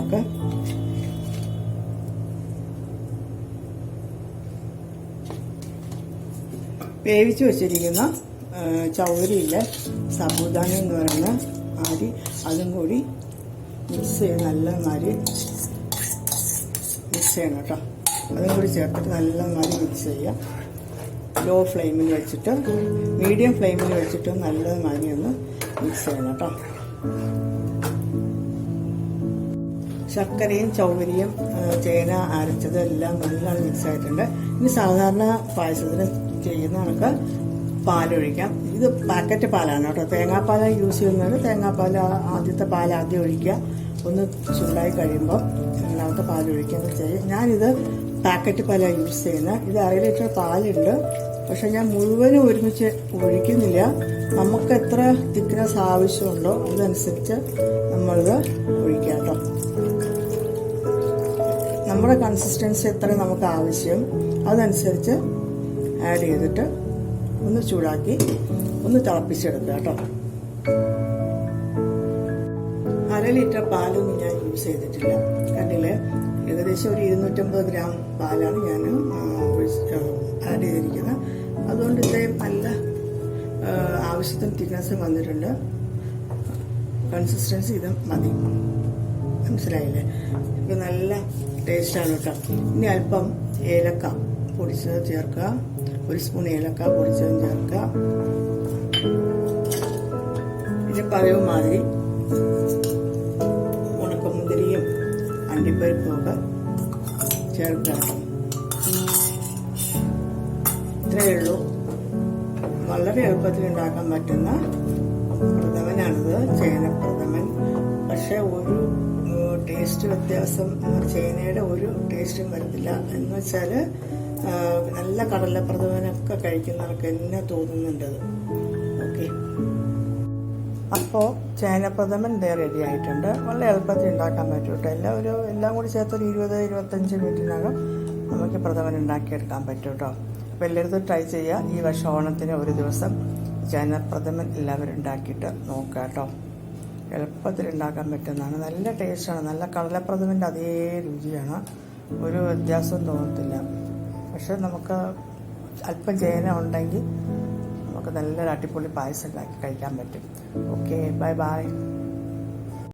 നമുക്ക്. വേവിച്ച് വെച്ചിരിക്കുന്ന ചൗരിയില്ല സാബുദാന എന്ന് പറയുന്ന അരി, അതും കൂടി മിക്സ് ചെയ്ത് നല്ലമാതിരി മിക്സ് ചെയ്യണം കേട്ടോ. അതും കൂടി ചേർത്തിട്ട് നല്ലമാതിരി മിക്സ് ചെയ്യുക. ലോ ഫ്ലെയിമിൽ വെച്ചിട്ട് മീഡിയം ഫ്ലെയിമിൽ വെച്ചിട്ട് നല്ലമാതിരി ഒന്ന് മിക്സ് ചെയ്യണം കേട്ടോ. ശർക്കരയും ചൗവരിയും ചേന അരച്ചതും എല്ലാം നല്ലോണം മിക്സ് ആയിട്ടുണ്ട്. ഇനി സാധാരണ പായസത്തിന് ചെയ്യുന്ന കണക്ക് പാലൊഴിക്കാം. ഇത് പാക്കറ്റ് പാലാണ് കേട്ടോ. തേങ്ങാപ്പാൽ യൂസ് ചെയ്യുന്നത് തേങ്ങാപ്പാൽ ആദ്യത്തെ പാൽ ആദ്യം ഒഴിക്കുക. ഒന്ന് ചൂടായി കഴിയുമ്പോൾ രണ്ടാമത്തെ പാലൊഴിക്കുക ചെയ്യും. ഞാനിത് പാക്കറ്റ് പാലാണ് യൂസ് ചെയ്യുന്നത്. ഇത് 1/2 ലിറ്റർ പാലുണ്ട്. പക്ഷെ ഞാൻ മുഴുവനും ഒരുമിച്ച് ഒഴിക്കുന്നില്ല. നമുക്ക് എത്ര തിക്നെസ് ആവശ്യമുണ്ടോ അതനുസരിച്ച് നമ്മളിത് ഒഴിക്കാം കേട്ടോ. നമ്മുടെ കൺസിസ്റ്റൻസി എത്ര നമുക്ക് ആവശ്യം അതനുസരിച്ച് ആഡ് ചെയ്തിട്ട് ഒന്ന് ചൂടാക്കി ഒന്ന് തിളപ്പിച്ചെടുക്കുക കേട്ടോ. 1/2 ലിറ്റർ പാലൊന്നും ഞാൻ യൂസ് ചെയ്തിട്ടില്ല. കണ്ടില്ലേ, ഏകദേശം ഒരു 250 ഗ്രാം പാലാണ് ഞാൻ ആഡ് ചെയ്തിരിക്കുന്നത്. അതുകൊണ്ട് ഇത്രയും നല്ല ആവശ്യത്തിന് തിക്നെസ് വന്നിട്ടുണ്ട്. കൺസിസ്റ്റൻസി ഇത് മതി. മനസ്സിലായില്ലേ? ഇത് നല്ല ടേസ്റ്റാണ് കേട്ടോ. ഇനി അല്പം ഏലക്ക പൊടിച്ചത് ചേർക്കുക. 1 സ്പൂൺ ഏലക്ക പൊടിച്ചതും ചേർക്കുക. പിന്നെ പഴവും മാതിരി ഉണക്കമുന്തിരിയും അണ്ടിപ്പരിപ്പും ഒക്കെ ചേർക്കുക. ഇത്രയേ ഉള്ളൂ. വളരെ എളുപ്പത്തിൽ ഉണ്ടാക്കാൻ പറ്റുന്ന പ്രഥമനാണിത്, ചേനപ്രഥമൻ. പക്ഷെ ഒരു ടേസ്റ്റ് വ്യത്യാസം ചേനയുടെ ഒരു ടേസ്റ്റും വരത്തില്ല. എന്ന് വെച്ചാൽ നല്ല കടലപ്രഥമനൊക്കെ കഴിക്കുന്നവർക്ക് എന്നെ തോന്നുന്നുണ്ടത്. ഓക്കെ, അപ്പോൾ ചേനപ്രഥമൻ റെഡി ആയിട്ടുണ്ട്. വളരെ എളുപ്പത്തിൽ ഉണ്ടാക്കാൻ പറ്റും കേട്ടോ. എല്ലാം കൂടി ചേർത്തൊരു 20-25 മിനിറ്റിനകം നമുക്ക് പ്രഥമൻ ഉണ്ടാക്കിയെടുക്കാൻ പറ്റും കേട്ടോ. അപ്പോൾ എല്ലായിടത്തും ട്രൈ ചെയ്യുക. ഈ വർഷം ഓണത്തിന് ഒരു ദിവസം ചേനപ്രഥമൻ എല്ലാവരും ഉണ്ടാക്കിയിട്ട് നോക്കുക കേട്ടോ. എളുപ്പത്തിൽ ഉണ്ടാക്കാൻ പറ്റുന്നതാണ്. നല്ല ടേസ്റ്റാണ്. നല്ല കടലപ്രഥമൻ്റെ അതേ രുചിയാണ്. ഒരു വ്യത്യാസവും തോന്നത്തില്ല. പക്ഷെ നമുക്ക് അല്പം ചേന ഉണ്ടെങ്കിൽ നമുക്ക് നല്ലൊരു അടിപൊളി പായസം ഉണ്ടാക്കി കഴിക്കാൻ പറ്റും. Okay, bye bye.